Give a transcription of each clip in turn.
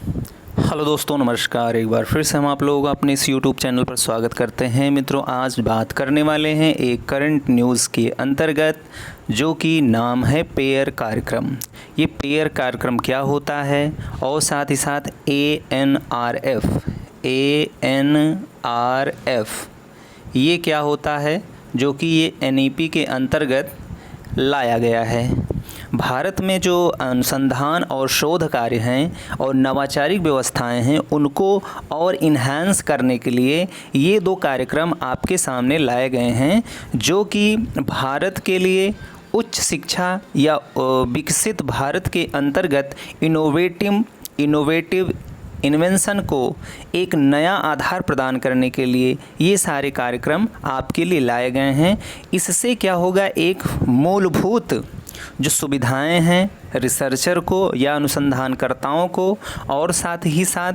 Hello दोस्तों, नमस्कार। एक बार फिर से हम आप लोगों का अपने इस यूट्यूब चैनल पर स्वागत करते हैं। मित्रों, आज बात करने वाले हैं एक करंट न्यूज़ के अंतर्गत, जो कि नाम है पेयर कार्यक्रम। ये पेयर कार्यक्रम क्या होता है और साथ ही साथ ANRF ये क्या होता है, जो कि ये NEP के अंतर्गत लाया गया है। भारत में जो अनुसंधान और शोध कार्य हैं और नवाचारिक व्यवस्थाएं हैं, उनको और इन्हांस करने के लिए ये दो कार्यक्रम आपके सामने लाए गए हैं, जो कि भारत के लिए उच्च शिक्षा या विकसित भारत के अंतर्गत इनोवेटिव इन्वेंशन को एक नया आधार प्रदान करने के लिए ये सारे कार्यक्रम आपके लिए लाए गए हैं। इससे क्या होगा, एक मूलभूत जो सुविधाएं हैं रिसर्चर को या अनुसंधानकर्ताओं को, और साथ ही साथ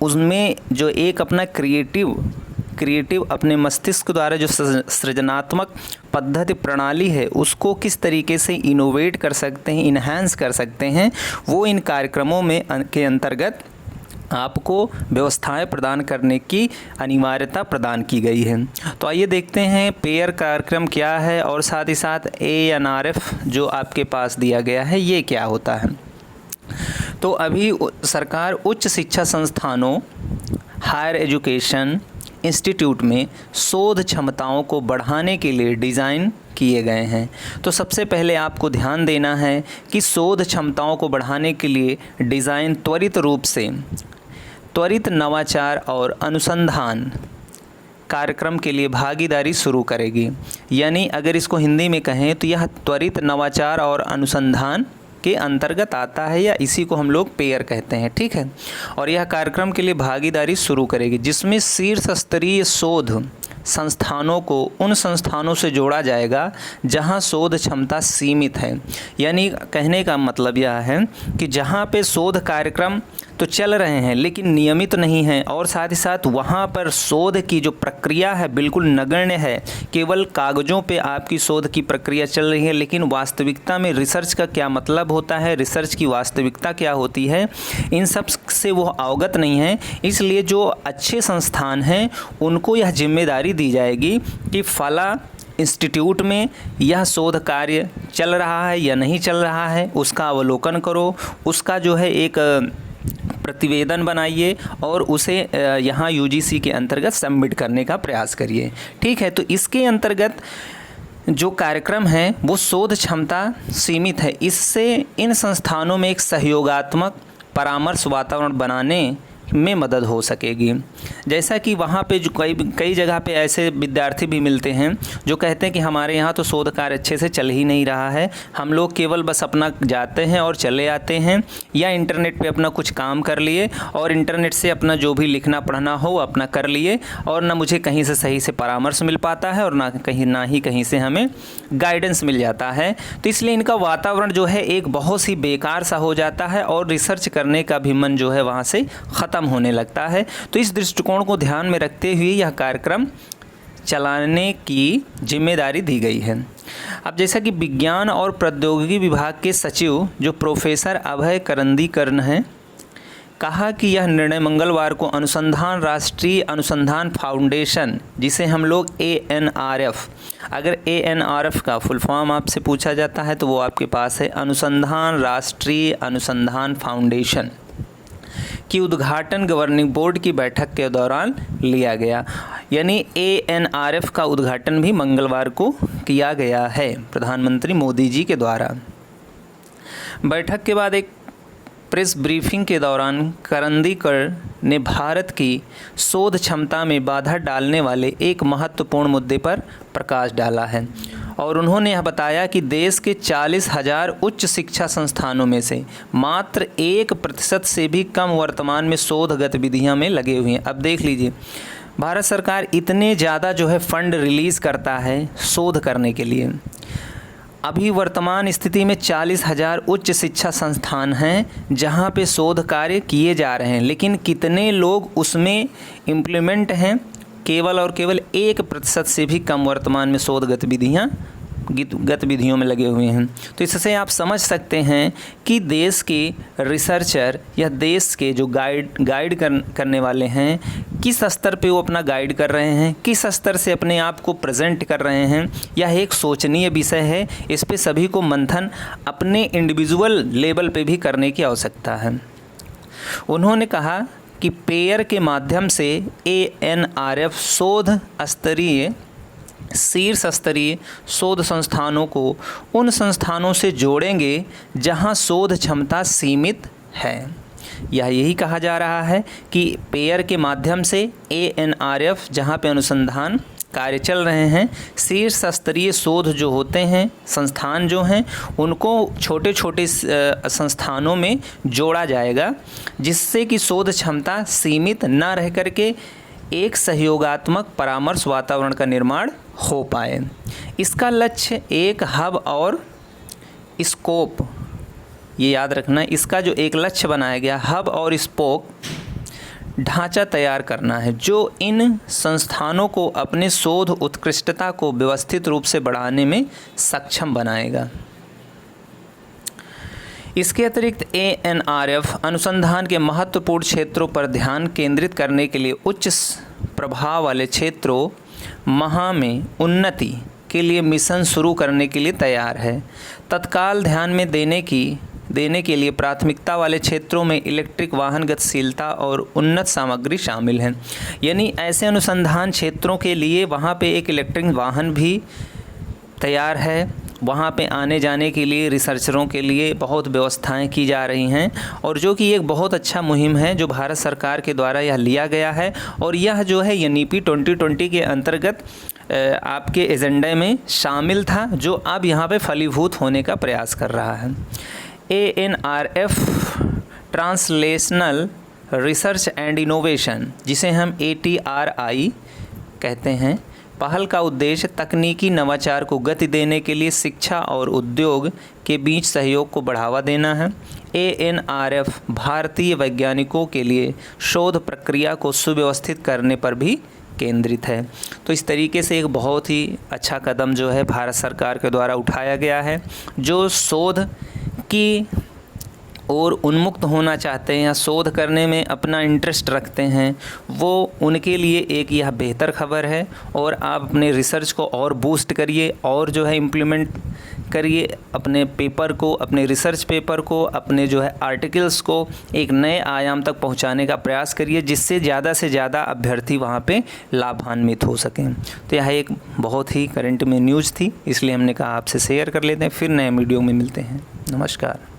उसमें जो एक अपना क्रिएटिव अपने मस्तिष्क द्वारा जो सृजनात्मक पद्धति प्रणाली है, उसको किस तरीके से इनोवेट कर सकते हैं, इन्हांस कर सकते हैं, वो इन कार्यक्रमों में के अंतर्गत आपको व्यवस्थाएं प्रदान करने की अनिवार्यता प्रदान की गई है। तो आइए देखते हैं पेयर कार्यक्रम क्या है और साथ ही साथ ANRF जो आपके पास दिया गया है ये क्या होता है। तो अभी सरकार उच्च शिक्षा संस्थानों, हायर एजुकेशन इंस्टीट्यूट में शोध क्षमताओं को बढ़ाने के लिए डिज़ाइन किए गए हैं। तो सबसे पहले आपको ध्यान देना है कि शोध क्षमताओं को बढ़ाने के लिए डिज़ाइन त्वरित नवाचार और अनुसंधान कार्यक्रम के लिए भागीदारी शुरू करेगी। यानी अगर इसको हिंदी में कहें तो यह त्वरित नवाचार और अनुसंधान के अंतर्गत आता है, या इसी को हम लोग पेयर कहते हैं, ठीक है। और यह कार्यक्रम के लिए भागीदारी शुरू करेगी, जिसमें शीर्ष स्तरीय शोध संस्थानों को उन संस्थानों से जोड़ा जाएगा जहां शोध क्षमता सीमित है। यानी कहने का मतलब यह है कि जहां पे शोध कार्यक्रम तो चल रहे हैं लेकिन नियमित नहीं हैं, और साथ ही साथ वहां पर शोध की जो प्रक्रिया है बिल्कुल नगण्य है, केवल कागज़ों पे आपकी शोध की प्रक्रिया चल रही है, लेकिन वास्तविकता में रिसर्च का क्या मतलब होता है, रिसर्च की वास्तविकता क्या होती है, इन सब से वो अवगत नहीं है। इसलिए जो अच्छे संस्थान हैं उनको यह जिम्मेदारी दी जाएगी कि फला इंस्टीट्यूट में यह शोध कार्य चल रहा है या नहीं चल रहा है, उसका अवलोकन करो, उसका जो है एक प्रतिवेदन बनाइए और उसे यहाँ UGC के अंतर्गत सबमिट करने का प्रयास करिए, ठीक है। तो इसके अंतर्गत जो कार्यक्रम है वो शोध क्षमता सीमित है। इससे इन संस्थानों में एक सहयोगात्मक परामर्श वातावरण बनाने में मदद हो सकेगी। जैसा कि वहाँ पे जो कई जगह पे ऐसे विद्यार्थी भी मिलते हैं जो कहते हैं कि हमारे यहाँ तो शोध कार्य अच्छे से चल ही नहीं रहा है, हम लोग केवल बस अपना जाते हैं और चले आते हैं, या इंटरनेट पे अपना कुछ काम कर लिए और इंटरनेट से अपना जो भी लिखना पढ़ना हो अपना कर लिए, और ना मुझे कहीं से सही से परामर्श मिल पाता है और ना ही कहीं से हमें गाइडेंस मिल जाता है। तो इसलिए इनका वातावरण जो है एक बहुत ही बेकार सा हो जाता है और रिसर्च करने का भी मन जो है वहाँ से ख़त्म होने लगता है। तो इस दृष्टिकोण को ध्यान में रखते हुए यह कार्यक्रम चलाने की जिम्मेदारी दी गई है। अब जैसा कि विज्ञान और प्रौद्योगिकी विभाग के सचिव जो प्रोफेसर अभय करंदीकर हैं, कहा कि यह निर्णय मंगलवार को राष्ट्रीय अनुसंधान फाउंडेशन, जिसे हम लोग ANRF, अगर ANRF का फुल फॉर्म आपसे पूछा जाता है तो वो आपके पास है राष्ट्रीय अनुसंधान फाउंडेशन, की उद्घाटन गवर्निंग बोर्ड की बैठक के दौरान लिया गया। यानी ANRF का उद्घाटन भी मंगलवार को किया गया है प्रधानमंत्री मोदी जी के द्वारा। बैठक के बाद एक प्रेस ब्रीफिंग के दौरान करंदीकर ने भारत की शोध क्षमता में बाधा डालने वाले एक महत्वपूर्ण मुद्दे पर प्रकाश डाला है, और उन्होंने यह बताया कि देश के 40,000 उच्च शिक्षा संस्थानों में से मात्र 1% से भी कम वर्तमान में शोध गतिविधियों में लगे हुए हैं। अब देख लीजिए, भारत सरकार इतने ज़्यादा जो है फंड रिलीज़ करता है शोध करने के लिए, अभी वर्तमान स्थिति में 40,000 उच्च शिक्षा संस्थान हैं जहां पे शोध कार्य किए जा रहे हैं, लेकिन कितने लोग उसमें इम्प्लीमेंट हैं, केवल और केवल 1% से भी कम वर्तमान में शोध गतिविधियां गतिविधियों में लगे हुए हैं। तो इससे आप समझ सकते हैं कि देश के रिसर्चर या देश के जो गाइड करने वाले हैं, किस स्तर पे वो अपना गाइड कर रहे हैं, किस स्तर से अपने आप को प्रेजेंट कर रहे हैं। यह एक सोचनीय विषय है। इस पे सभी को मंथन अपने इंडिविजुअल लेवल पे भी करने की आवश्यकता है। उन्होंने कहा कि पेयर के माध्यम से ANRF शोध स्तरीय शीर्ष स्तरीय शोध संस्थानों को उन संस्थानों से जोड़ेंगे जहां शोध क्षमता सीमित है। यही कहा जा रहा है कि पेयर के माध्यम से ANRF जहां पे अनुसंधान कार्य चल रहे हैं, शीर्ष स्तरीय शोध जो होते हैं संस्थान जो हैं, उनको छोटे छोटे संस्थानों में जोड़ा जाएगा, जिससे कि शोध क्षमता सीमित न रह करके एक सहयोगात्मक परामर्श वातावरण का निर्माण हो पाए। इसका लक्ष्य एक हब और स्कोप, ये याद रखना, इसका जो एक लक्ष्य बनाया गया हब और स्पोक ढांचा तैयार करना है, जो इन संस्थानों को अपने शोध उत्कृष्टता को व्यवस्थित रूप से बढ़ाने में सक्षम बनाएगा। इसके अतिरिक्त ANRF अनुसंधान के महत्वपूर्ण क्षेत्रों पर ध्यान केंद्रित करने के लिए उच्च प्रभाव वाले क्षेत्रों में उन्नति के लिए मिशन शुरू करने के लिए तैयार है। तत्काल ध्यान में देने के लिए प्राथमिकता वाले क्षेत्रों में इलेक्ट्रिक वाहन गतिशीलता और उन्नत सामग्री शामिल हैं। यानी ऐसे अनुसंधान क्षेत्रों के लिए वहाँ पे एक इलेक्ट्रिक वाहन भी तैयार है। वहाँ पे आने जाने के लिए रिसर्चरों के लिए बहुत व्यवस्थाएं की जा रही हैं, और जो कि एक बहुत अच्छा मुहिम है जो भारत सरकार के द्वारा यह लिया गया है। और यह जो है NEP 2020 के अंतर्गत आपके एजेंडे में शामिल था, जो अब यहाँ पे फलीभूत होने का प्रयास कर रहा है। ANRF translational research and innovation, जिसे हम ATRI कहते हैं, पहल का उद्देश्य तकनीकी नवाचार को गति देने के लिए शिक्षा और उद्योग के बीच सहयोग को बढ़ावा देना है। ANRF भारतीय वैज्ञानिकों के लिए शोध प्रक्रिया को सुव्यवस्थित करने पर भी केंद्रित है। तो इस तरीके से एक बहुत ही अच्छा कदम जो है भारत सरकार के द्वारा उठाया गया है। जो शोध की और उन्मुक्त होना चाहते हैं या शोध करने में अपना इंटरेस्ट रखते हैं, वो उनके लिए एक यह बेहतर खबर है। और आप अपने रिसर्च को और बूस्ट करिए और जो है इम्प्लीमेंट करिए अपने पेपर को, अपने रिसर्च पेपर को, अपने जो है आर्टिकल्स को एक नए आयाम तक पहुंचाने का प्रयास करिए, जिससे ज़्यादा से ज़्यादा अभ्यर्थी वहां पे लाभान्वित हो सकें। तो यह एक बहुत ही करंट में न्यूज़ थी, इसलिए हमने कहा आपसे शेयर कर लेते हैं। फिर नए वीडियो में मिलते हैं। नमस्कार।